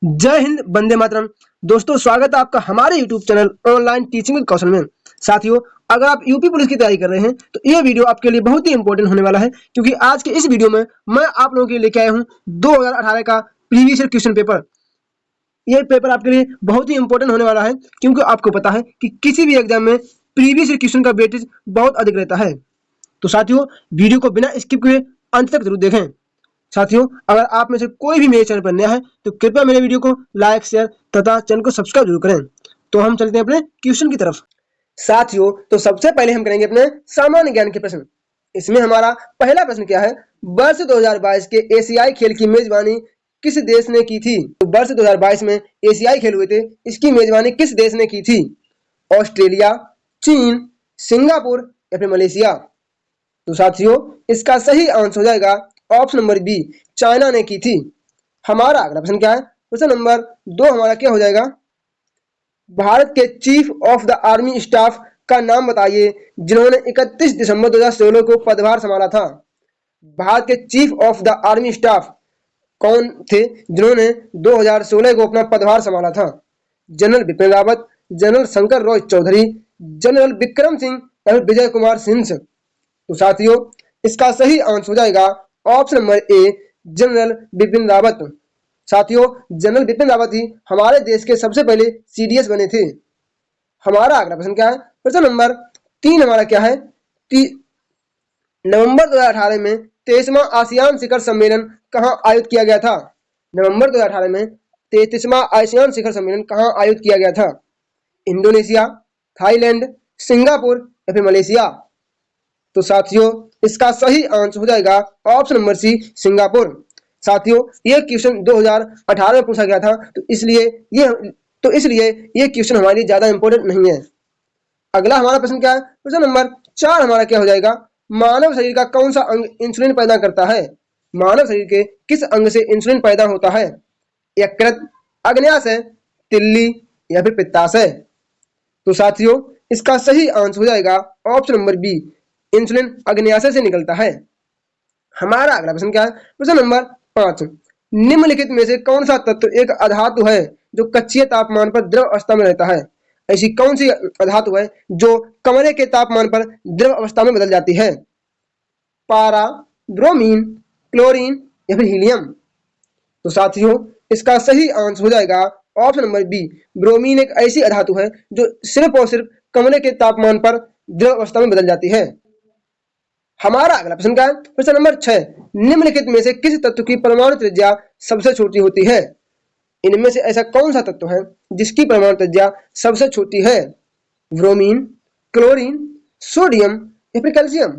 जय हिंद, वंदे मातरम। दोस्तों, स्वागत है आपका हमारे YouTube channel online teaching with Kaushal में। साथियों, अगर आप यूपी पुलिस की तैयारी कर रहे हैं तो ये वीडियो आपके लिए बहुत ही इंपॉर्टेंट होने वाला है, क्योंकि आज के इस वीडियो में मैं आप लोगों के लिए लेके आया हूँ 2018 का प्रीवियस ईयर क्वेश्चन पेपर। ये पेपर आपके लिए बहुत ही इंपॉर्टेंट होने वाला है, क्योंकि आपको पता है कि किसी भी एग्जाम में प्रीवियस ईयर क्वेश्चन का वेटेज बहुत अधिक रहता है। तो साथियों, वीडियो को बिना स्किप किए अंत तक जरूर देखें। साथियों, अगर आप में से कोई भी मेरे चैनल पर नया है तो कृपया मेरे वीडियो को लाइक, शेयर तथा चैनल को सब्सक्राइब जरूर करें। तो हम चलते हैं अपने क्वेश्चन की तरफ। साथियों, तो सबसे पहले हम करेंगे अपने सामान्य ज्ञान के प्रश्न। इसमें हमारा पहला प्रश्न क्या है? वर्ष 2022 के एशियाई खेल की मेजबानी किस देश ने की थी? तो वर्ष 2022 में एशियाई खेल हुए थे, इसकी मेजबानी किस देश ने की थी? ऑस्ट्रेलिया, चीन, सिंगापुर या फिर मलेशिया? तो साथियों, इसका सही आंसर हो जाएगा ऑप्शन नंबर बी, चाइना ने की थी। हमारा अगला प्रश्न क्या है? प्रश्न नंबर 2 हमारा क्या हो जाएगा? भारत के chief of the army staff का नाम बताइए जिन्होंने 31 दिसंबर 2016 को पदभार संभाला था। भारत के chief of the army staff कौन थे जिन्होंने 2016 को अपना पदभार संभाला था? General Bipin Rawat, general Shankar Roy Chowdhury, general Vikram Singh या फिर विजय कुमार सिंह? तो साथियों, इसका सही आंसर हो जाएगा option number A, general Bipin Rawat. साथियों, जनरल बिपिन रावत ही हमारे देश के सबसे पहले सीडीएस बने थे। हमारा अगला प्रश्न क्या है? प्रश्न नंबर 3 हमारा क्या है? नवंबर 2018 में 33वां आसियान शिखर सम्मेलन कहाँ आयोजित किया गया था? नवंबर 2018 में 33वां आसियान शिखर सम्मेलन कहाँ आयोजित किया गया था? इंडोनेशिया, थाईलैंड, सिंगापुर या फिर मलेशिया? तो साथियों, इसका सही आंसर हो जाएगा ऑप्शन नंबर सी, सिंगापुर। साथियों, ये क्वेश्चन 2018 में पूछा गया था, तो इसलिए ये क्वेश्चन हमारे लिए ज्यादा इंपॉर्टेंट नहीं है। अगला हमारा प्रश्न क्या है? प्रश्न नंबर 4 हमारा क्या हो जाएगा? मानव शरीर का कौन सा अंग इंसुलिन पैदा करता है? मानव शरीर के किस अंग से इंसुलिन पैदा होता है? यकृत, अग्न्याशय, तिल्ली या फिर पित्ताशय? तो साथियों, इसका सही आंसर हो जाएगा ऑप्शन नंबर बी, इंसुलिन अग्न्याशय से निकलता है। हमारा अगला प्रश्न क्या है? प्रश्न नंबर 5, निम्नलिखित में से कौन सा तत्व एक अधातु है जो कक्षीय तापमान पर द्रव अवस्था में रहता है? ऐसी कौन सी अधातु है जो कमरे के तापमान पर द्रव अवस्था में बदल जाती है? पारा, ब्रोमीन, क्लोरीन या फिर हीलियम? तो साथियों, इसका सही आंसर हो जाएगा ऑप्शन नंबर बी, ब्रोमीन एक ऐसी अधातु है जो सिर्फ और सिर्फ कमरे के तापमान पर द्रव अवस्था में बदल जाती है। हमारा अगला प्रश्न क्या है? प्रश्न नंबर 6, निम्नलिखित में से किस तत्व की परमाणु त्रिज्या सबसे छोटी होती है? इनमें से ऐसा कौन सा तत्व है जिसकी परमाणु त्रिज्या सबसे छोटी है? ब्रोमीन, क्लोरीन, सोडियम या फिर कैल्शियम?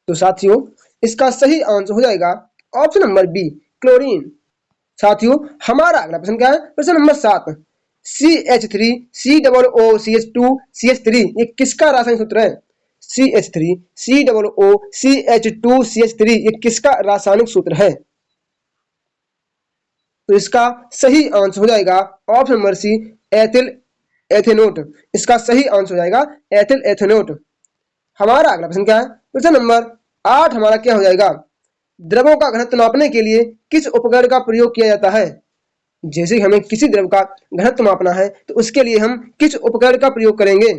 तो साथियों, इसका सही आंसर हो जाएगा ऑप्शन नंबर बी, क्लोरीन। साथियों, हमारा अगला प्रश्न क्या है? प्रश्न नंबर 7, CH3 COO CH2 ये किसका रासायनिक सूत्र है? CH3 COO CH2 ये किसका रासायनिक सूत्र है? तो इसका सही आंसर हो जाएगा ऑप्शन नंबर सी, एथिल एथेनोट। इसका सही आंसर हो जाएगा एथिल एथेनोट। हमारा अगला प्रश्न क्या है? प्रश्न नंबर 8 हमारा क्या हो जाएगा? द्रवों का घनत्व नापने के लिए किस उपकरण का प्रयोग किया जाता है? जैसे हमें किसी द्रव का घनत्व मापना है तो उसके लिए हम किस उपकरण का प्रयोग करेंगे?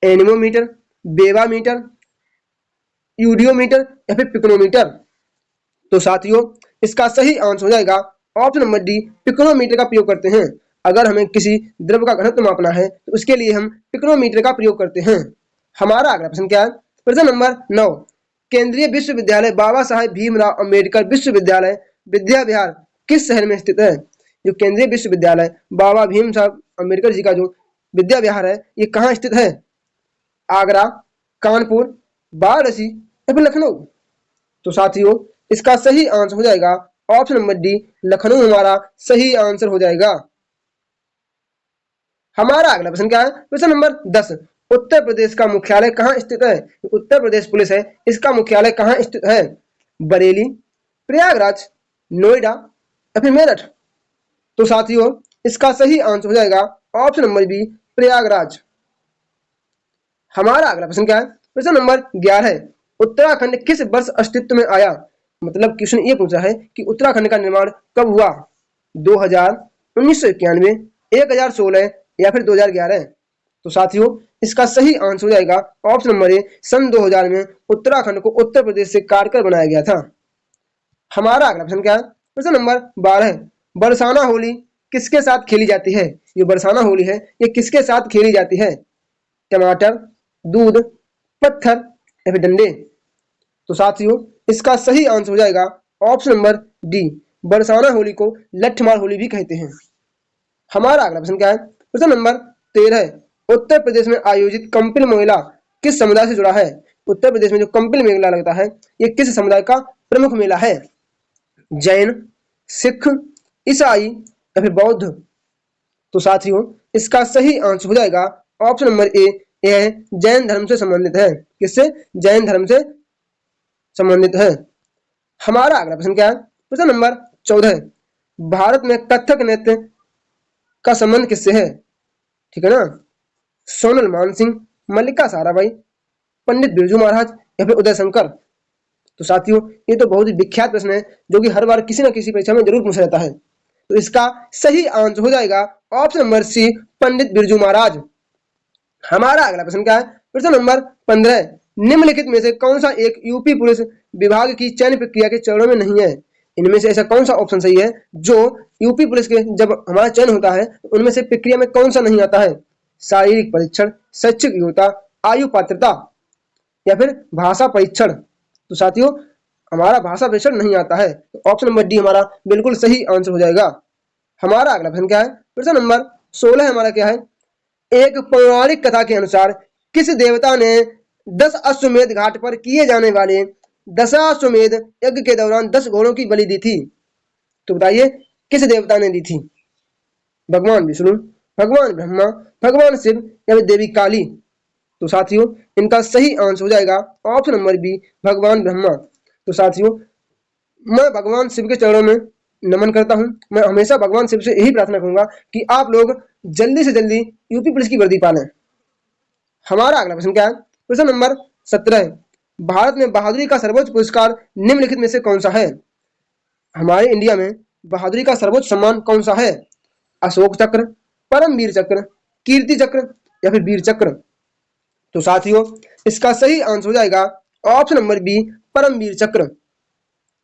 एनीमोमीटर, बेबामीटर, यूडियोमीटर या फिर पिकोनोमीटर? तो साथियों, इसका सही आंसर हो जाएगा ऑप्शन नंबर डी, पिकोनोमीटर का प्रयोग करते हैं। अगर हमें किसी द्रव का घनत्व मापना है तो उसके लिए हम पिकोनोमीटर का प्रयोग करते हैं। हमारा अगला प्रश्न क्या है? प्रश्न नंबर 9, केंद्रीय विश्वविद्यालय बाबा साहेब भीमराव अंबेडकर विश्वविद्यालय विद्या विहार किस शहर में स्थित है? जो केंद्रीय विश्वविद्यालय बाबा भीम साहब अंबेडकर जी का जो विद्या विहार है, ये कहाँ स्थित है? आगरा, कानपुर, वाराणसी या फिर लखनऊ? तो साथियों, इसका सही आंसर हो जाएगा ऑप्शन नंबर डी, लखनऊ हमारा सही आंसर हो जाएगा। हमारा अगला प्रश्न क्या है? प्रश्न नंबर 10, उत्तर प्रदेश का मुख्यालय कहाँ स्थित है? उत्तर प्रदेश पुलिस है, इसका मुख्यालय कहाँ स्थित है? बरेली, प्रयागराज, नोएडा या फिर मेरठ? तो साथियों, इसका सही आंसर हो जाएगा ऑप्शन नंबर बी, प्रयागराज। हमारा अगला प्रश्न क्या है? प्रश्न नंबर 11, उत्तराखंड किस वर्ष अस्तित्व में आया? मतलब क्वेश्चन ये पूछा है कि उत्तराखंड का निर्माण कब हुआ? 2000, 1991, 1016 या फिर 2011? तो साथियों इसका सही आंसर हो जाएगा ऑप्शन नंबर ए, सन 2000 में उत्तराखंड को उत्तर प्रदेश से काटकर बनाया गया था। हमारा अगला प्रश्न क्या है? प्रश्न नंबर 12, बरसाना होली किसके साथ खेली जाती है? ये बरसाना होली है, ये किसके साथ खेली जाती है? टमाटर, दूध, पत्थर या फिर डंडे? तो साथियों इसका सही आंसर हो जाएगा option number D, Barsana Holi को लठमार होली भी कहते हैं। हमारा अगला प्रश्न क्या है? प्रश्न नंबर 13, उत्तर प्रदेश में आयोजित कंपिल मेला किस समुदाय से जुड़ा है? उत्तर प्रदेश में जो कंपिल मेला लगता है ये किस समुदाय का प्रमुख मेला है? जैन, सिख, ईसाई या फिर बौद्ध? तो साथियों इसका सही आंसर हो जाएगा ऑप्शन नंबर ए, यह जैन धर्म से संबंधित है। किससे? जैन धर्म से संबंधित है। हमारा अगला प्रश्न क्या है? प्रश्न नंबर 14, भारत में कथक नृत्य का संबंध किससे है? ठीक है ना? सोनल मानसिंह, मल्लिका साराभाई, पंडित बिरजू महाराज या फिर उदय शंकर? तो साथियों ये तो बहुत ही विख्यात प्रश्न है जो कि हर बार किसी न किसी परीक्षा में जरूर पूछा जाता है। तो इसका सही आंसर हो जाएगा ऑप्शन नंबर सी, पंडित बिरजू महाराज। हमारा अगला प्रश्न क्या है? प्रश्न नंबर 15, निम्नलिखित में से कौन सा एक यूपी पुलिस विभाग की चयन प्रक्रिया के चरणों में नहीं है? इनमें से ऐसा कौन सा ऑप्शन सही है जो यूपी पुलिस के जब हमारा चयन होता है उनमें से प्रक्रिया में कौन सा नहीं आता है? शारीरिक परीक्षण, शैक्षिक योग्यता, आयु पात्रता या फिर भाषा परीक्षण? तो साथियों हमारा भाषा परीक्षण नहीं आता है, तो ऑप्शन नंबर डी हमारा बिल्कुल सही आंसर हो जाएगा। हमारा अगला प्रश्न क्या है? प्रश्न नंबर 16 हमारा क्या है? एक पौराणिक कथा के अनुसार किस देवता ने 10 अश्वमेध घाट पर किए जाने वाले दशाश्वमेध यज्ञ के दौरान 10 घोड़ों की बलि दी थी? तो बताइए किस देवता ने दी थी? भगवान विष्णु, भगवान ब्रह्मा, भगवान शिव या फिर देवी काली? तो साथियों इनका सही आंसर हो जाएगा ऑप्शन नंबर बी, भगवान ब्रह्मा। तो साथियों मैं भगवान शिव के चरणों में नमन करता हूं। मैं हमेशा भगवान शिव से यही प्रार्थना करूंगा कि आप लोग जल्दी से जल्दी यूपी पुलिस की वर्दी पालें। हमारा अगला प्रश्न क्या है? प्रश्न नंबर 17, भारत में बहादुरी का सर्वोच्च पुरस्कार निम्नलिखित में से कौन सा है? हमारे इंडिया में बहादुरी का सर्वोच्च सम्मान कौन सा है? अशोक चक्र, परमवीर चक्र, कीर्ति चक्र या फिर वीर चक्र? तो साथियों इसका सही आंसर हो जाएगा ऑप्शन नंबर बी, परमवीर चक्र।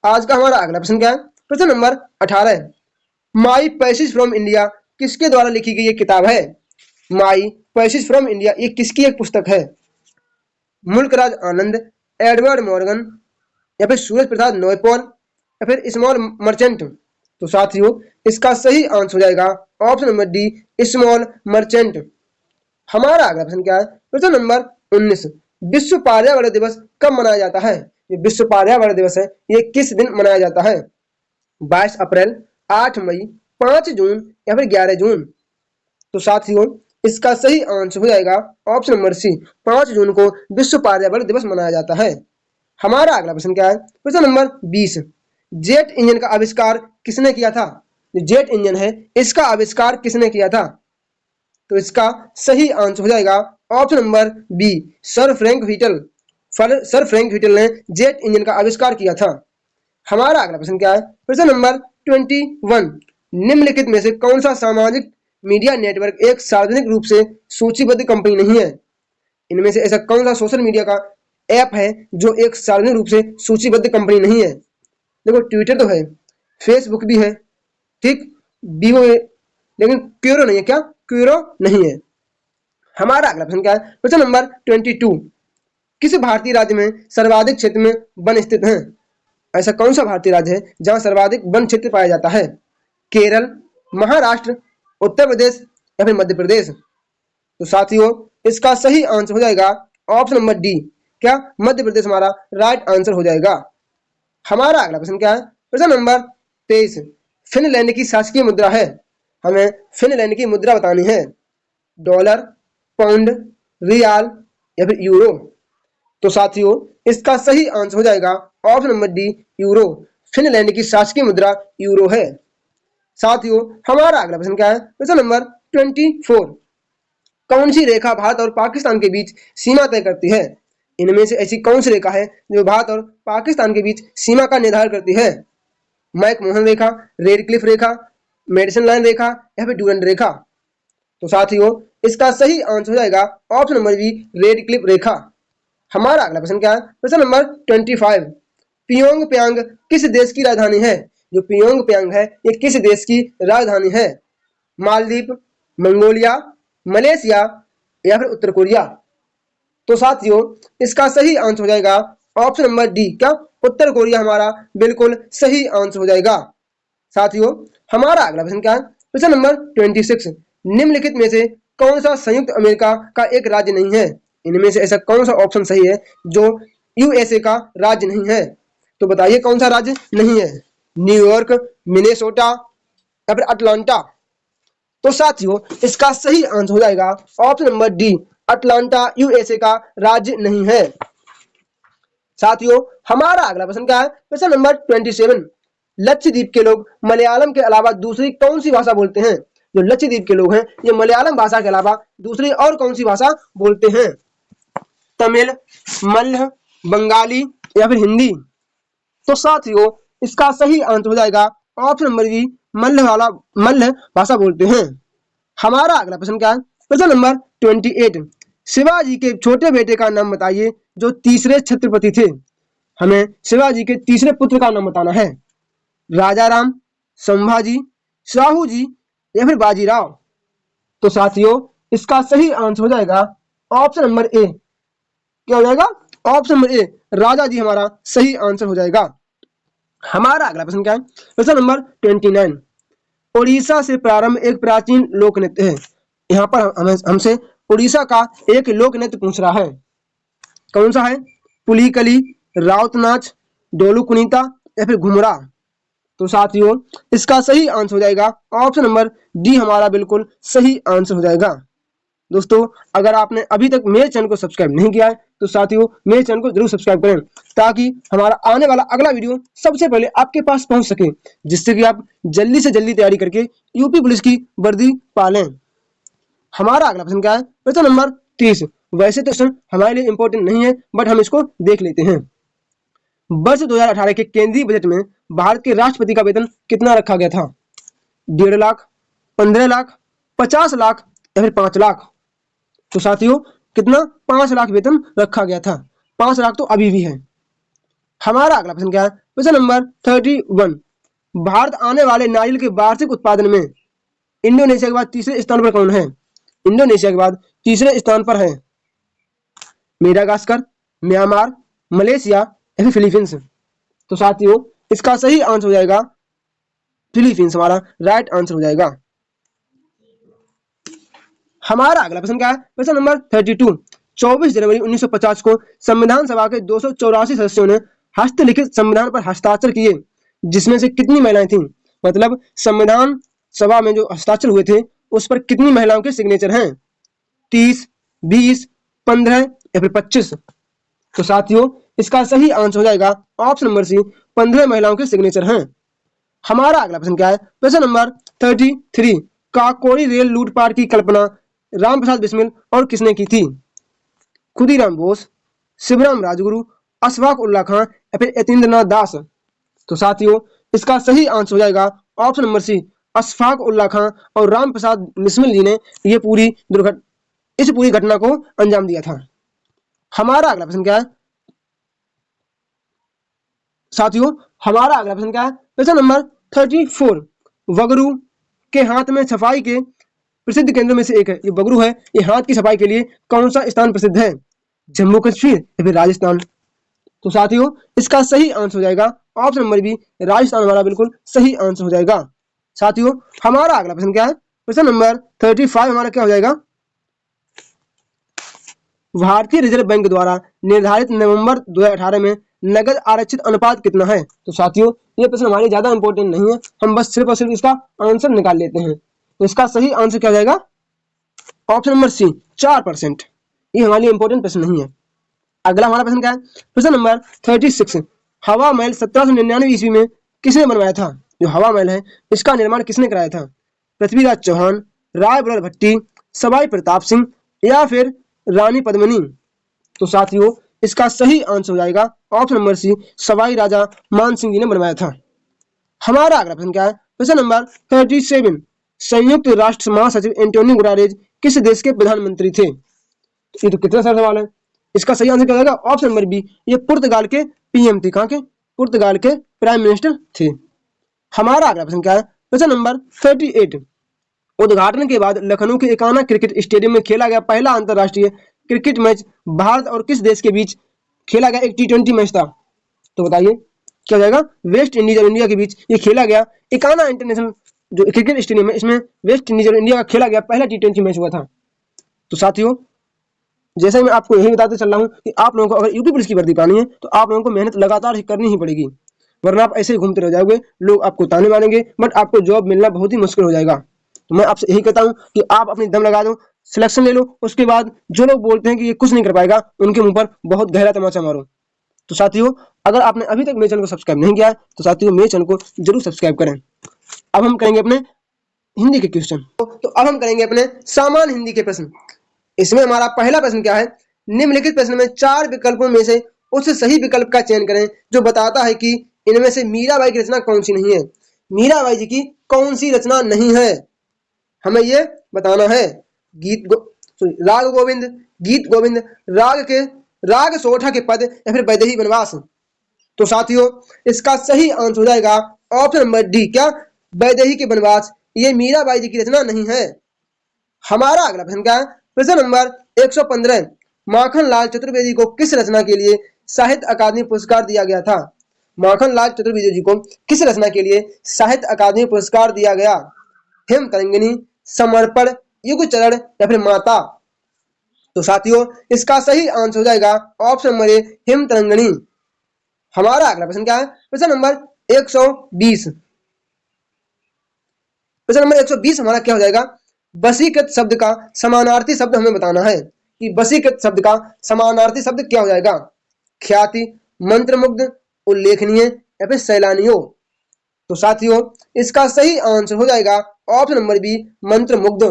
आज का हमारा अगला प्रश्न क्या है? प्रश्न number 18, my passage from India किसके द्वारा लिखी गई एक किताब है? माई पैसेज फ्रॉम इंडिया ये किसकी एक पुस्तक है? मुल्कराज आनंद, एडवर्ड मॉर्गन या फिर सूरज प्रसाद नॉयपॉल या फिर स्मॉल मर्चेंट? तो साथियों इसका सही आंसर हो जाएगा option number D, small merchant. हमारा अगला प्रश्न क्या है? प्रश्न नंबर 19, विश्व पर्यावरण दिवस कब मनाया जाता है? ये विश्व पर्यावरण दिवस है ये किस दिन मनाया जाता है? 22 अप्रैल, 8 मई, 5 जून या फिर 11 जून? तो साथियों इसका सही आंसर हो जाएगा ऑप्शन नंबर सी, 5 जून को विश्व पर्यावरण दिवस मनाया जाता है। हमारा अगला प्रश्न क्या है? प्रश्न नंबर 20, जेट इंजन का आविष्कार किसने किया था? जो जेट इंजन है इसका आविष्कार किसने किया था? तो इसका सही आंसर हो जाएगा option number B, sir Frank Whittle. Sir Frank Whittle ने जेट इंजन का आविष्कार किया था। हमारा अगला प्रश्न क्या है? प्रश्न नंबर 21, निम्नलिखित में से कौन सा सामाजिक मीडिया नेटवर्क एक सार्वजनिक रूप से सूचीबद्ध कंपनी नहीं है? इनमें से ऐसा कौन सा सोशल मीडिया का ऐप है जो एक सार्वजनिक रूप से सूचीबद्ध कंपनी नहीं है? देखो ट्विटर तो है, फेसबुक भी है, ठीक, वीवो है, लेकिन क्यूरो नहीं है। क्या क्यूरो नहीं है? हमारा अगला प्रश्न क्या है? प्रश्न नंबर 22, किस भारतीय राज्य में सर्वाधिक क्षेत्र में वन स्थित हैं? ऐसा कौन सा भारतीय राज्य है जहां सर्वाधिक वन क्षेत्र पाया जाता है? केरल, महाराष्ट्र, उत्तर प्रदेश या फिर मध्य प्रदेश? तो साथियों इसका सही आंसर हो जाएगा ऑप्शन नंबर डी, क्या मध्य प्रदेश हमारा राइट आंसर हो जाएगा। हमारा अगला प्रश्न क्या है? प्रश्न नंबर 23, फिनलैंड की शासकीय मुद्रा है। हमें फिनलैंड की मुद्रा बतानी है। डॉलर, पाउंड, रियाल या फिर यूरो? तो साथियों इसका सही आंसर हो जाएगा option number D, euro. Finland की शासकीय मुद्रा यूरो है। साथियों हमारा अगला प्रश्न क्या है? प्रश्न नंबर 24, कौन सी रेखा भारत और पाकिस्तान के बीच सीमा तय करती है? इनमें से ऐसी कौन सी रेखा है जो भारत और पाकिस्तान के बीच सीमा का निर्धारण करती है? मैकमोहन रेखा, रेड क्लिफ रेखा, मेडिसन लाइन रेखा या फिर ड्यूरेंट रेखा। तो साथियों इसका सही आंसर हो जाएगा option number B, Radcliffe रेखा। हमारा अगला प्रश्न क्या है? प्रश्न नंबर 25। पियोंग प्यांग किस देश की राजधानी है? जो पियोंग प्यांग है ये किस देश की राजधानी है? मालदीव, मंगोलिया, मलेशिया या फिर उत्तर कोरिया। तो साथियों इसका सही आंसर हो जाएगा ऑप्शन नंबर डी, क्या उत्तर कोरिया हमारा बिल्कुल सही आंसर हो जाएगा। साथियों हमारा अगला प्रश्न क्या है? प्रश्न नंबर 26। निम्नलिखित में से कौन सा संयुक्त अमेरिका का एक राज्य नहीं है? इनमें से ऐसा कौन सा ऑप्शन सही है जो यूएसए का राज्य नहीं है? तो बताइए कौन सा राज्य नहीं है? न्यूयॉर्क, मिनेसोटा या फिर अटलांटा। तो साथियों इसका सही आंसर हो जाएगा option number D, Atlanta USA का राज्य नहीं है। साथियों हमारा अगला प्रश्न क्या है? प्रश्न नंबर 27। लक्षद्वीप के लोग मलयालम के अलावा दूसरी कौन सी भाषा बोलते हैं? जो लक्षद्वीप के लोग हैं ये मलयालम भाषा के अलावा दूसरी और कौन सी भाषा बोलते हैं? तमिल, मल्ह, बंगाली या फिर हिंदी। तो साथियों इसका सही आंसर हो जाएगा ऑप्शन नंबर बी, मल्ह भाषा बोलते हैं। हमारा अगला प्रश्न क्या है? प्रश्न नंबर 28। शिवाजी के छोटे बेटे का नाम बताइए जो तीसरे छत्रपति थे। हमें शिवाजी के तीसरे पुत्र का नाम बताना है। राजाराम, संभाजी, शाहू जी या फिर बाजीराव। तो साथियों इसका सही आंसर हो जाएगा ऑप्शन नंबर ए, क्या हो जाएगा? ऑप्शन नंबर ए, राजा जी हमारा सही आंसर हो जाएगा। हमारा अगला प्रश्न क्या है? प्रश्न नंबर 29। उड़ीसा से प्रारंभ एक प्राचीन लोक नृत्य है। यहाँ पर हमसे उड़ीसा का एक लोक नृत्य पूछ रहा है। कौन सा है? पुलिकली, राउत नाच, डोलू कुनीता या फिर घुमरा। तो साथियों इसका सही आंसर हो जाएगा ऑप्शन नंबर डी, हमारा बिल्कुल सही आंसर हो जाएगा। दोस्तों अगर आपने अभी तक मेरे चैनल को सब्सक्राइब नहीं किया है तो साथियों मेरे चैनल को जरूर सब्सक्राइब करें ताकि हमारा आने वाला अगला वीडियो सबसे पहले आपके पास पहुंच सके, जिससे कि आप जल्दी से जल्दी तैयारी करके यूपी पुलिस की वर्दी पा लें। हमारा अगला प्रश्न क्या है? प्रश्न नंबर 30। वैसे तो प्रश्न हमारे लिए इंपॉर्टेंट नहीं है बट हम इसको देख लेते हैं। वर्ष 2018 के केंद्रीय बजट में भारत के राष्ट्रपति का वेतन कितना रखा गया था? 1.5 लाख, 15 लाख, 50 लाख या फिर 5 लाख। तो साथियों कितना? 5 लाख वेतन रखा गया था। 5 लाख तो अभी भी है। हमारा अगला प्रश्न क्या है? प्रश्न नंबर 31। भारत आने वाले नारियल के वार्षिक उत्पादन में इंडोनेशिया के बाद तीसरे स्थान पर कौन है? इंडोनेशिया के बाद तीसरे स्थान पर है मेडागास्कर, म्यांमार, मलेशिया या फिर फिलीपींस। तो साथियों इसका सही आंसर हो जाएगा फिलीपींस, हमारा राइट आंसर हो जाएगा। हमारा अगला प्रश्न क्या है? प्रश्न नंबर 32। 24 जनवरी 1950 को संविधान सभा के 284 सदस्यों ने हस्तलिखित संविधान पर हस्ताक्षर किए, जिसमें से कितनी महिलाएं थीं? मतलब संविधान सभा में जो हस्ताक्षर हुए थे उस पर कितनी महिलाओं के सिग्नेचर हैं? 30, 20, 15 या फिर 25। तो साथियों इसका सही आंसर हो जाएगा ऑप्शन नंबर सी, 15 महिलाओं के सिग्नेचर हैं। हमारा अगला प्रश्न क्या है? प्रश्न नंबर 33। काकोरी रेल लूटपाट की कल्पना रामप्रसाद बिस्मिल और किसने की थी? खुदीराम बोस, शिवराम राजगुरु, अशफाक उल्ला खां या फिर यतीन्द्रनाथ दास। तो साथियों इसका सही आंसर हो जाएगा option number C, Ashfaq Ullah Khan और रामप्रसाद बिस्मिल जी ने इस पूरी घटना को अंजाम दिया था। हमारा अगला प्रश्न क्या है? साथियों हमारा अगला प्रश्न क्या है? प्रश्न नंबर 34। वगरू के हाथ में सफाई के प्रसिद्ध केंद्रों में से एक है। ये बगरू है, ये हाथ की सफाई के लिए कौन सा स्थान प्रसिद्ध है? जम्मू कश्मीर या फिर राजस्थान। तो साथियों इसका सही आंसर हो जाएगा ऑप्शन नंबर बी, राजस्थान हमारा बिल्कुल सही आंसर हो जाएगा। साथियों हमारा अगला प्रश्न क्या है? प्रश्न नंबर 35 हमारा क्या हो जाएगा? भारतीय रिजर्व बैंक द्वारा निर्धारित नवंबर 2018 में नगद आरक्षित अनुपात कितना है? तो साथियों ये प्रश्न हमारे ज्यादा इंपॉर्टेंट नहीं है, हम बस सिर्फ और सिर्फ इसका आंसर निकाल लेते हैं। तो इसका सही आंसर क्या हो जाएगा? Option number C, 4%। ये हमारे लिए इंपॉर्टेंट प्रश्न नहीं है। अगला हमारा प्रश्न क्या है? प्रश्न नंबर 36। हवा महल 1799 ईस्वी में किसने बनवाया था? जो हवा महल है इसका निर्माण किसने कराया था? पृथ्वीराज चौहान, राय बहादुर भट्टी, सवाई प्रताप सिंह या फिर रानी पद्मिनी। तो साथियों इसका सही आंसर हो जाएगा ऑप्शन नंबर सी, सवाई राजा मान सिंह जी ने बनवाया था। हमारा अगला प्रश्न क्या है? क्वेश्चन नंबर 37, संयुक्त राष्ट्र महासचिव एंटोनियो गुटेरेस किस देश के प्रधानमंत्री थे? ये तो कितना सारा सवाल है। इसका सही आंसर क्या होगा? ऑप्शन नंबर बी, ये पुर्तगाल के पीएम थे। कहां के? पुर्तगाल के प्राइम मिनिस्टर थे। हमारा अगला प्रश्न क्या है? क्वेश्चन नंबर 38, उद्घाटन के बाद लखनऊ के एकाना क्रिकेट स्टेडियम में खेला गया पहला अंतरराष्ट्रीय क्रिकेट मैच भारत और किस देश के बीच खेला गया? एक T20 मैच था। तो बताइए क्या हो जाएगा? वेस्ट इंडीज और इंडिया के बीच ये खेला गया एकाना इंटरनेशनल जो क्रिकेट स्टेडियम है, इसमें वेस्ट इंडीज और इंडिया का खेला गया पहला T20 मैच हुआ था। तो साथियों, जैसे ही मैं आपको यही बताते चल रहा हूँ कि आप लोगों को अगर यूपी पुलिस की वर्दी पानी है तो आप लोगों को मेहनत लगातार ही करनी ही पड़ेगी, वरना आप ऐसे ही घूमते रह जाओगे, लोग आपको ताने मारेंगे, बट आपको जॉब मिलना बहुत ही मुश्किल हो जाएगा। तो मैं आपसे यही कहता हूँ कि आप अपनी दम लगा दो, सिलेक्शन ले लो, उसके बाद जो लोग बोलते हैं कि ये कुछ नहीं कर पाएगा, उनके मुंह पर बहुत गहरा तमाचा मारो। तो साथियों, अगर आपने अभी तक मेरे चैनल को सब्सक्राइब नहीं किया है तो साथियों मेरे चैनल को जरूर सब्सक्राइब करें। अब हम करेंगे अपने हिंदी के क्वेश्चन। तो अब हम करेंगे अपने सामान्य हिंदी के प्रश्न। इसमें हमारा पहला प्रश्न क्या है? निम्नलिखित प्रश्न में 4 विकल्पों में से उस सही विकल्प का चयन करें जो बताता है कि इनमें से मीराबाई की रचना कौन सी नहीं है। मीराबाई जी की कौन सी रचना नहीं है, हमें ये बताना है। राग गोविंद, गीत गोविंद, राग सोठा के पद या फिर वैदेही वनवास। तो साथियों, इसका सही आंसर हो जाएगा ऑप्शन नंबर डी, क्या? वैदेही के वनवास। ये मीराबाई जी की रचना नहीं है। हमारा अगला प्रश्न क्या है? प्रश्न नंबर 115, माखन लाल चतुर्वेदी को किस रचना के लिए साहित्य अकादमी पुरस्कार दिया गया था? माखन लाल चतुर्वेदी जी को किस रचना के लिए साहित्य अकादमी पुरस्कार दिया गया? हेम तरंगिणी, समर्पण, युग चरण या फिर माता। तो साथियों, इसका सही आंसर हो जाएगा ऑप्शन नंबर ए, हेम तरंगिणी। हमारा अगला प्रश्न क्या है? प्रश्न नंबर 120, प्रश्न नंबर 120 हमारा क्या हो जाएगा? वशीकृत शब्द का समानार्थी शब्द हमें बताना है कि वशीकृत शब्द का समानार्थी शब्द क्या हो जाएगा? ख्याति, मंत्रमुग्ध, उल्लेखनीय या फिर सैलानियों। तो साथियों, इसका सही आंसर हो जाएगा ऑप्शन नंबर बी, मंत्रमुग्ध।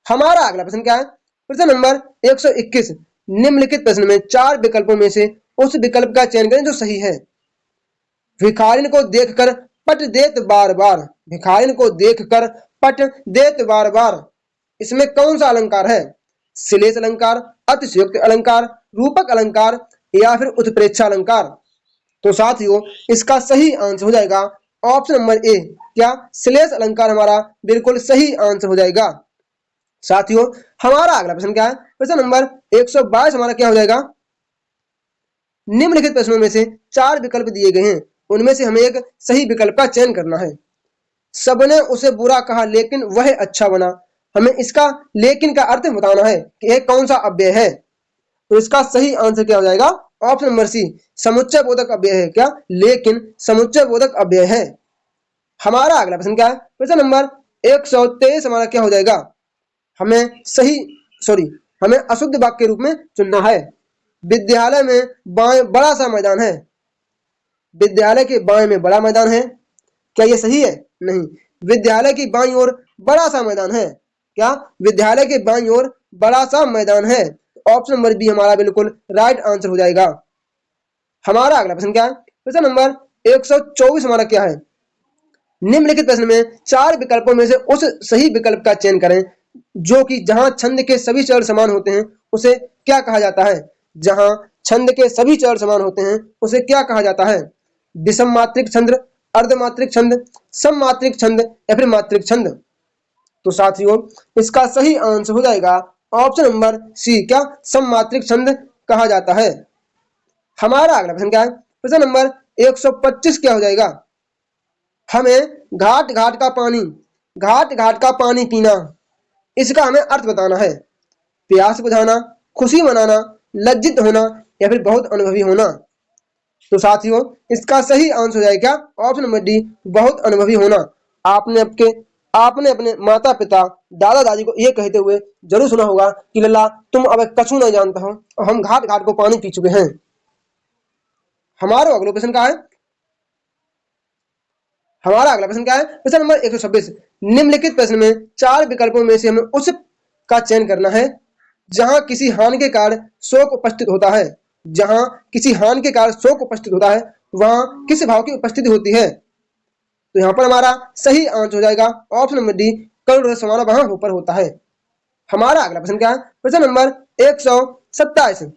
हमारा अगला प्रश्न क्या है? प्रश्न नंबर 121, निम्नलिखित प्रश्न में 4 विकल्पों में से उस विकल्प का चयन करें जो सही है। भिखारिन को देखकर पट देत बार बार, भिखारिन को देखकर पट देत बार बार, इसमें कौन सा अलंकार है? श्लेष अलंकार, अतिशयोक्ति अलंकार, रूपक अलंकार या फिर उत्प्रेक्षा अलंकार। तो साथियों, इसका सही आंसर हो जाएगा ऑप्शन नंबर ए, क्या? श्लेष अलंकार हमारा बिल्कुल सही आंसर हो जाएगा। साथियों, हमारा अगला प्रश्न क्या है? प्रश्न नंबर 122 हमारा क्या हो जाएगा? निम्नलिखित प्रश्नों में से 4 विकल्प दिए गए हैं, उनमें से हमें एक सही विकल्प का चयन करना है। सबने उसे बुरा कहा लेकिन वह अच्छा बना, हमें इसका लेकिन का अर्थ बताना है कि यह कौन सा अव्यय है। तो इसका सही आंसर क्या हो जाएगा? ऑप्शन नंबर सी, समुच्चय बोधक अव्यय है। क्या? लेकिन समुच्चय बोधक अव्यय है। हमारा अगला प्रश्न क्या है? प्रश्न नंबर 123 हमारा क्या हो जाएगा? हमें अशुद्ध वाक्य के रूप में चुनना है। विद्यालय में बाएं बड़ा सा मैदान है, विद्यालय के बाएं में बड़ा मैदान है, क्या ये सही है? नहीं। विद्यालय की बाईं ओर बड़ा सा मैदान है, क्या? विद्यालय के बाईं ओर बड़ा सा मैदान है। ऑप्शन नंबर बी हमारा बिल्कुल राइट आंसर हो जाएगा। हमारा अगला प्रश्न क्या है? प्रश्न नंबर 124 हमारा क्या है? निम्नलिखित प्रश्न में 4 विकल्पों में से उस सही विकल्प का चयन करें जो कि जहां छंद के सभी चरण समान होते हैं उसे क्या कहा जाता है? जहां छंद के सभी चरण समान होते हैं उसे क्या कहा जाता है? विषम मात्रिक छंद, अर्धमात्रिक छंद, सममात्रिक छंद या फिर मात्रिक छंद। तो साथियों, इसका सही आंसर हो जाएगा ऑप्शन नंबर सी, क्या? सममात्रिक छंद कहा जाता है। हमारा अगला प्रश्न क्या है? प्रश्न नंबर 125 क्या हो जाएगा? हमें घाट घाट का पानी पीना, इसका हमें अर्थ बताना है। प्यास बुझाना, खुशी मनाना, लज्जित होना या फिर बहुत अनुभवी होना। तो साथियों, इसका सही आंसर हो जाएगा क्या? ऑप्शन नंबर डी, बहुत अनुभवी होना। आपने अपने माता पिता, दादा दादी को यह कहते हुए जरूर सुना होगा कि लल्ला तुम अब कछु नहीं जानता हो और हम घाट घाट को पानी पी चुके हैं। हमारा अगला प्रश्न क्या है? प्रश्न नंबर 126, निम्नलिखित प्रश्न में 4 विकल्पों में से हमें उस का चयन करना है जहां किसी हानि के कारण शोक उपस्थित होता है। जहां किसी हानि के कारण शोक उपस्थित होता है वहां किस भाव की उपस्थिति होती है? तो यहाँ पर हमारा सही आंसर हो जाएगा ऑप्शन नंबर डी, करोड़ समाना वहां ऊपर होता है। हमारा अगला प्रश्न क्या है? प्रश्न नंबर 127।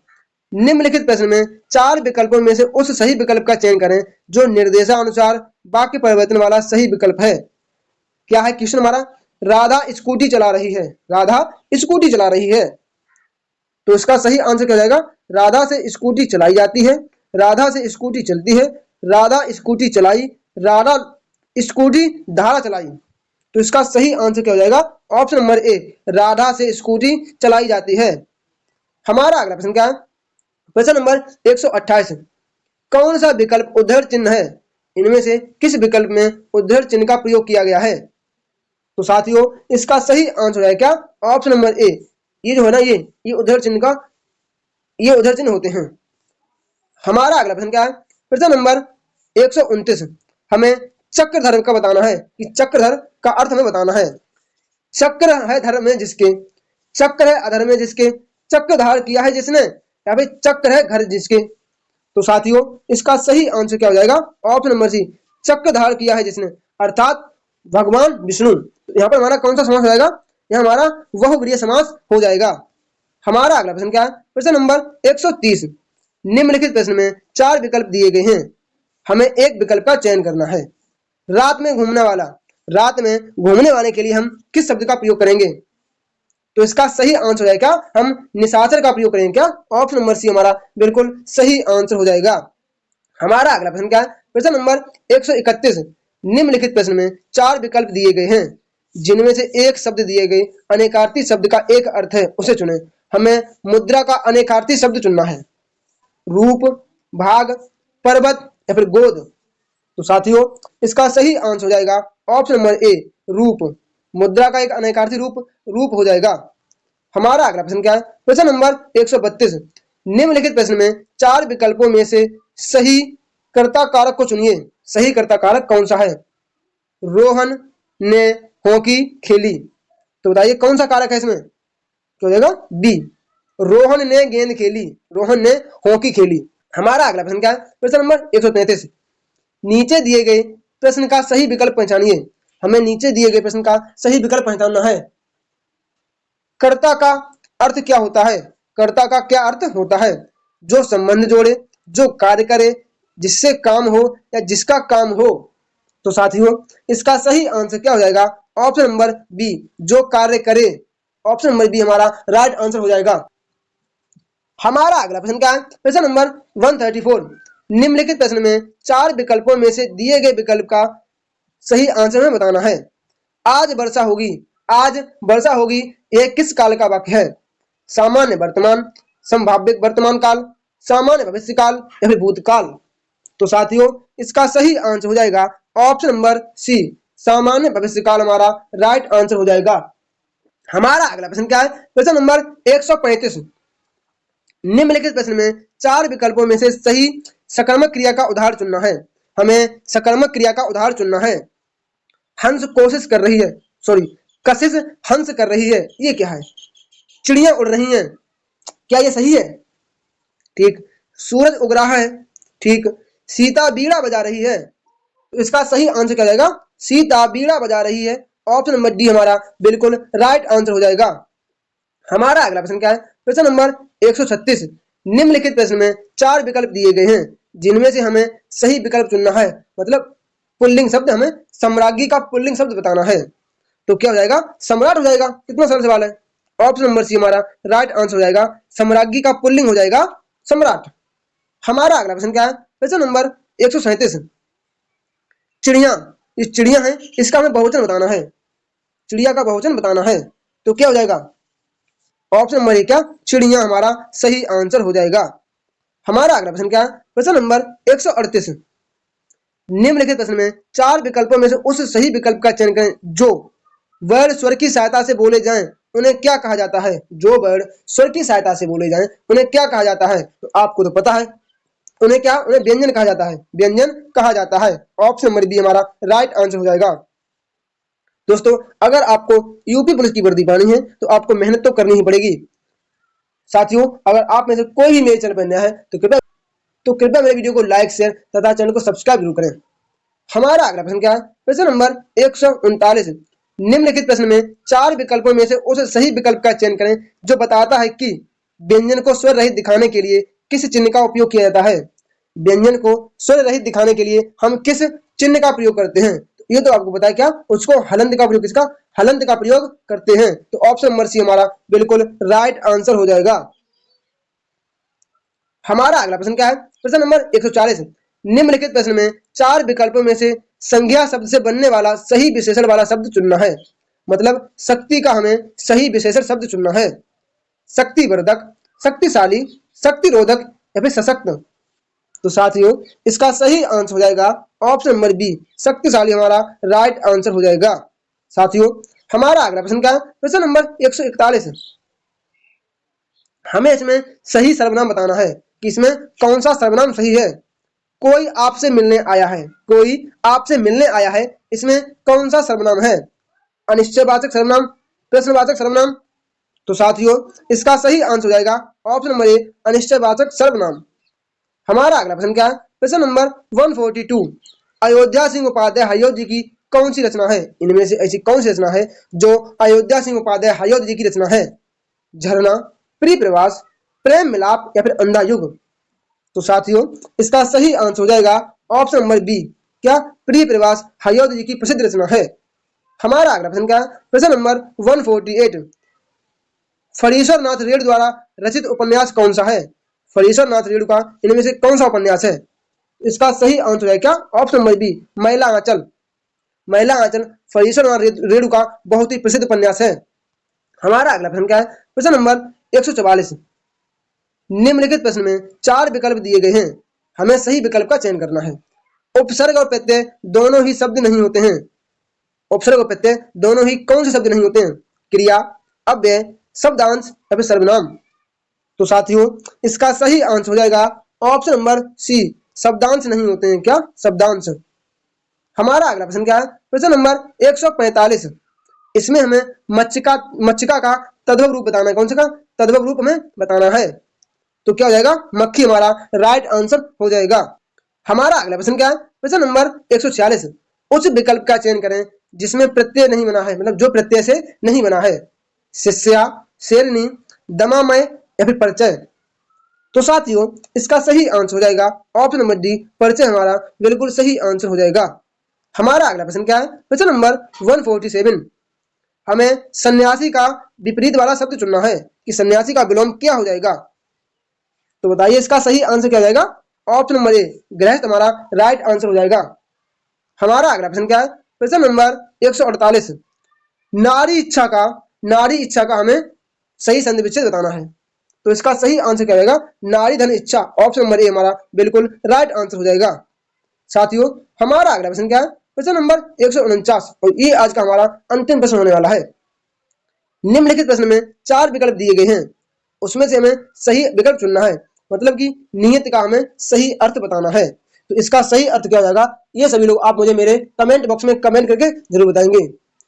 निम्नलिखित प्रश्न में 4 विकल्पों में से उस सही विकल्प का चयन करें जो निर्देशानुसार वाक्य परिवर्तन वाला सही विकल्प है। क्या है क्वेश्चन हमारा? राधा स्कूटी चला रही है, राधा स्कूटी चला रही है, तो इसका सही आंसर क्या हो जाएगा? राधा से स्कूटी चलाई जाती है, राधा से स्कूटी चलती है, राधा स्कूटी चलाई, राधा स्कूटी धारा चलाई, तो इसका सही आंसर क्या हो जाएगा? ऑप्शन नंबर ए, राधा से स्कूटी चलाई जाती है। हमारा अगला प्रश्न क्या है? प्रश्न नंबर 128। कौन सा विकल्प उद्धरण चिन्ह है? इनमें से किस विकल्प में उद्धरण चिन्ह का प्रयोग किया गया है? तो साथियों इसका सही आंसर है क्या? ऑप्शन नंबर ए, ये जो है ना ये उद्धरण चिन्ह का, ये उद्धरण चिन्ह होते हैं। हमारा अगला प्रश्न क्या है? प्रश्न नंबर 129। हमें चक्रधर का बताना है कि चक्रधर का अर्थ हमें बताना है। चक्र है धर्म में जिसके, चक्र है अधर्म में जिसके, चक्रधार किया है जिसने, या फिर चक्र है घर जिसके, तो साथियों इसका सही आंसर क्या हो जाएगा? ऑप्शन नंबर सी, चक्रधार किया है जिसने, अर्थात भगवान विष्णु। यहाँ पर हमारा कौन सा समास हो जाएगा? यह हमारा बहुव्रीहि समास हो जाएगा। हमारा अगला प्रश्न क्या है? प्रश्न नंबर 130। निम्नलिखित प्रश्न में 4 विकल्प दिए गए हैं, हमें एक विकल्प का चयन करना है। रात में घूमने वाला, रात में घूमने वाले के लिए हम किस शब्द का प्रयोग करेंगे? तो इसका सही आंसर है क्या? हम निशाचर का प्रयोग करेंगे क्या? ऑप्शन नंबर सी हमारा बिल्कुल सही आंसर हो जाएगा। हमारा अगला प्रश्न क्या है? प्रश्न नंबर 131। निम्नलिखित प्रश्न में 4 विकल्प दिए गए हैं, जिनमें से एक शब्द दिए गए अनेकार्थी शब्द का एक अर्थ है, उसे चुने। हमें मुद्रा का अनेकार्थी शब्द चुनना है। रूप, भाग, पर्वत या फिर गोद, तो साथियों इसका सही आंसर हो जाएगा ऑप्शन नंबर ए, रूप। मुद्रा का एक अनेकार्थी रूप रूप हो जाएगा। हमारा अगला प्रश्न क्या है? प्रश्न नंबर 132। निम्नलिखित प्रश्न में 4 विकल्पों में से सही कर्ता कारक को चुनिए। सही कर्ता कारक कौन सा है? रोहन ने हॉकी खेली, तो बताइए कौन सा कारक है इसमें? क्या हो जाएगा? बी, रोहन ने गेंद खेली, रोहन ने हॉकी खेली। हमारा अगला प्रश्न क्या है? प्रश्न नंबर 133। नीचे दिए गए प्रश्न का सही विकल्प पहचानिए। हमें नीचे दिए गए प्रश्न का सही विकल्प पहचानना है। कर्ता का अर्थ क्या होता है? कर्ता का क्या अर्थ होता है? जो संबंध जोड़े, जो कार्य करे, जिससे काम हो या जिसका काम हो, तो साथियों इसका सही आंसर क्या हो जाएगा? ऑप्शन नंबर बी, जो कार्य करे। ऑप्शन नंबर बी हमारा राइट आंसर हो जाएगा। हमारा अगला प्रश्न क्या है? प्रश्न नंबर 134। निम्नलिखित प्रश्न में 4 विकल्पों में से दिए गए विकल्प का सही आंसर हमें बताना है। आज वर्षा होगी, आज वर्षा होगी, यह किस काल का वाक्य है? सामान्य वर्तमान, संभाव्य वर्तमान काल, सामान्य भविष्य काल या फिर भूतकाल, तो साथियों इसका सही आंसर हो जाएगा ऑप्शन नंबर सी, सामान्य भविष्य काल हमारा राइट आंसर हो जाएगा। हमारा अगला प्रश्न क्या है? प्रश्न नंबर 135। निम्नलिखित प्रश्न में 4 विकल्पों में से सही सकर्मक क्रिया का उदाहरण चुनना है। हमें सकर्मक क्रिया का उदाहरण चुनना है। हंस कोशिश कर रही है, सॉरी कशिश हंस कर रही है, ये क्या है? चिड़िया उड़ रही हैं, क्या ये सही है? ठीक। सूरज उग रहा है, ठीक। सीता बीड़ा बजा रही है, तो इसका सही आंसर क्या जाएगा? सीता बीड़ा बजा रही है। ऑप्शन नंबर डी हमारा बिल्कुल राइट आंसर हो जाएगा। हमारा अगला प्रश्न क्या है? प्रश्न नंबर 136। निम्नलिखित प्रश्न में 4 विकल्प दिए गए हैं, जिनमें से हमें सही विकल्प चुनना है। मतलब पुल्लिंग शब्द, हमें सम्राज्ञी का पुल्लिंग शब्द बताना है, तो क्या हो जाएगा? सम्राट हो जाएगा। कितना सरल सवाल है। ऑप्शन नंबर सी हमारा राइट आंसर हो जाएगा। सम्राज्ञी का पुल्लिंग हो जाएगा सम्राट। हमारा अगला प्रश्न क्या है? प्रश्न नंबर 137। चिड़िया, इस चिड़िया है, इसका हमें बहुवचन बताना है। चिड़िया का बहुवचन बताना है, तो क्या हो जाएगा? ऑप्शन नंबर ए क्या? चिड़िया हमारा सही आंसर हो जाएगा। हमारा अगला प्रश्न क्या है? प्रश्न नंबर 138। निम्नलिखित प्रश्न में 4 विकल्पों में से उस सही विकल्प का चयन करें जो वर्ड स्वर की सहायता से बोले जाएं, उन्हें क्या कहा जाता है? जो वर्ड स्वर की सहायता से बोले जाएं, उन्हें क्या कहा जाता है? तो आपको तो पता है, उन्हें क्या? उन्हें व्यंजन कहा जाता है, व्यंजन कहा जाता है। ऑप्शन नंबर बी हमारा राइट आंसर हो जाएगा। दोस्तों अगर आपको यूपी पुलिस की वर्दी पानी है तो आपको मेहनत तो करनी ही पड़ेगी। साथियों अगर आप में से कोई भी मेरे चैनल पर नया है तो कृपया मेरे वीडियो को लाइक, शेयर तथा चैनल को सब्सक्राइब जरूर करें। हमारा अगला प्रश्न क्या है? प्रश्न नंबर 139, निम्नलिखित प्रश्न में 4 विकल्पों में से उस सही विकल्प का चयन करें जो बताता है कि व्यंजन को स्वर रहित दिखाने के लिए किस चिन्ह का उपयोग किया जाता है। व्यंजन को स्वर रहित दिखाने के लिए हम किस चिन्ह का प्रयोग करते हैं? ये तो आपको पता है, क्या उसको हलंत का प्रयोग, किसका हलंत का प्रयोग करते हैं। तो ऑप्शन नंबर सी हमारा बिल्कुल राइट आंसर हो जाएगा। हमारा अगला प्रश्न क्या है? प्रश्न नंबर 140, निम्नलिखित प्रश्न में 4 विकल्पों में से संज्ञा शब्द से बनने वाला सही विशेषण वाला शब्द चुनना है। मतलब शक्ति का हमें सही विशेषण शब्द चुनना है। शक्तिवर्धक, शक्तिशाली, शक्तिरोधक या फिर सशक्त। तो साथियों इसका सही आंसर हो जाएगा ऑप्शन नंबर बी, शक्तिशाली हमारा राइट आंसर हो जाएगा। साथियों हमारा अगला प्रश्न क्या है? प्रश्न नंबर 141, हमें इसमें सही सर्वनाम बताना है कि इसमें कौन सा सर्वनाम सही है। कोई आपसे मिलने आया है, कोई आपसे मिलने आया है, इसमें कौन सा सर्वनाम है? अनिश्चयवाचक सर्वनाम, प्रश्नवाचक सर्वनाम। तो साथियों इसका सही आंसर हो जाएगा ऑप्शन नंबर ए, अनिश्चयवाचक सर्वनाम। हमारा अगला प्रश्न क्या है? प्रश्न नंबर 142, अयोध्या सिंह उपाध्याय हरिऔध जी की कौन सी रचना है? इनमें से ऐसी कौन सी रचना है जो अयोध्या सिंह उपाध्याय हरिऔध जी की रचना है? झरना, प्रिय प्रवास, प्रेम मिलाप या फिर अंधा युग। तो साथियों इसका सही आंसर हो जाएगा ऑप्शन नंबर बी, क्या प्रिय प्रवास हरिऔध जी की प्रसिद्ध रचना है। हमारा अगला प्रश्न क्या है? प्रश्न नंबर 148, फणीश्वर नाथ रेणु द्वारा रचित उपन्यास कौन सा है? फणीश्वर नाथ रेणु का इनमें से कौन सा उपन्यास है? इसका सही आंसर है क्या ऑप्शन नंबर बी, महिला आंचल। महिला आंचल फणीश्वर नाथ रेणु का बहुत ही प्रसिद्ध उपन्यास है। हमारा अगला प्रश्न क्या है? प्रश्न नंबर 144, निम्नलिखित प्रश्न में 4 विकल्प दिए गए हैं, हमें सही विकल्प का चयन करना है। उपसर्ग और प्रत्यय दोनों ही शब्द नहीं होते हैं। उपसर्ग और प्रत्यय दोनों ही कौन से शब्द नहीं होते हैं? क्रिया, अव्यय, शब्दांश या फिर सर्वनाम। तो साथियों इसका सही आंसर हो जाएगा ऑप्शन नंबर सी, शब्दांश नहीं होते हैं। क्या शब्दांश। हमारा अगला प्रश्न क्या है? प्रश्न नंबर 145, इसमें हमें मच्छिका का तद्भव रूप बताना है। कौन सा का तद्भव रूप हमें बताना है? तो क्या हो जाएगा? मक्खी हमारा राइट आंसर हो जाएगा। हमारा अगला प्रश्न क्या है? प्रश्न नंबर 146, उस विकल्प का चयन करें जिसमें प्रत्यय नहीं बना है, मतलब जो प्रत्यय से नहीं बना है। शिष्या, शेरनी, दमामय या फिर परिचय। तो साथियों इसका सही आंसर हो जाएगा ऑप्शन नंबर डी, परिचय हमारा बिल्कुल सही आंसर हो जाएगा। हमारा अगला प्रश्न क्या है? प्रश्न नंबर 147, हमें सन्यासी का विपरीत वाला शब्द चुनना है कि सन्यासी का विलोम क्या हो जाएगा। तो बताइए इसका सही आंसर क्या हो जाएगा? ऑप्शन नंबर ए, गृहस्थ हमारा राइट आंसर हो जाएगा। हमारा अगला प्रश्न क्या है? प्रश्न नंबर 148, नारी इच्छा का हमें सही संधि विच्छेद बताना है। तो इसका सही आंसर क्या रहेगा? नारी धन इच्छा। ऑप्शन नंबर ए हमारा बिल्कुल राइट आंसर हो जाएगा। साथियों हमारा अगला प्रश्न क्या है? प्रश्न नंबर 149, और ये आज का हमारा अंतिम प्रश्न होने वाला है। निम्नलिखित प्रश्न में 4 विकल्प दिए गए हैं, उसमें से हमें सही विकल्प चुनना है। मतलब कि नियत का हमें सही अर्थ बताना है। तो इसका सही अर्थ क्या हो जाएगा? ये सभी लोग आप मुझे मेरे कमेंट बॉक्स में कमेंट करके जरूर बताएंगे।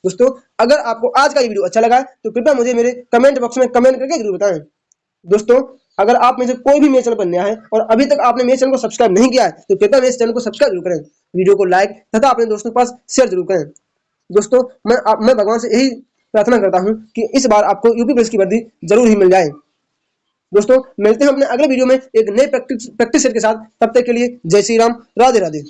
दोस्तों अगर आपको आज का ये वीडियो अच्छा लगा है तो कृपया मुझे मेरे कमेंट बॉक्स में कमेंट करके जरूर बताएं। दोस्तों अगर आप में से कोई भी मेरे चैनल पर नया है और अभी तक आपने मेरे चैनल को सब्सक्राइब नहीं किया है तो कृपया मेरे चैनल को सब्सक्राइब जरूर करें, वीडियो को लाइक तथा अपने दोस्तों के पास शेयर जरूर करें। दोस्तों मैं भगवान से यही प्रार्थना करता हूँ कि इस बार आपको यूपी पुलिस की वर्दी जरूर ही मिल जाए। दोस्तों मिलते हैं अपने अगले वीडियो में एक नए प्रैक्टिस सेट के साथ। तब तक के लिए जय श्री राम, राधे राधे।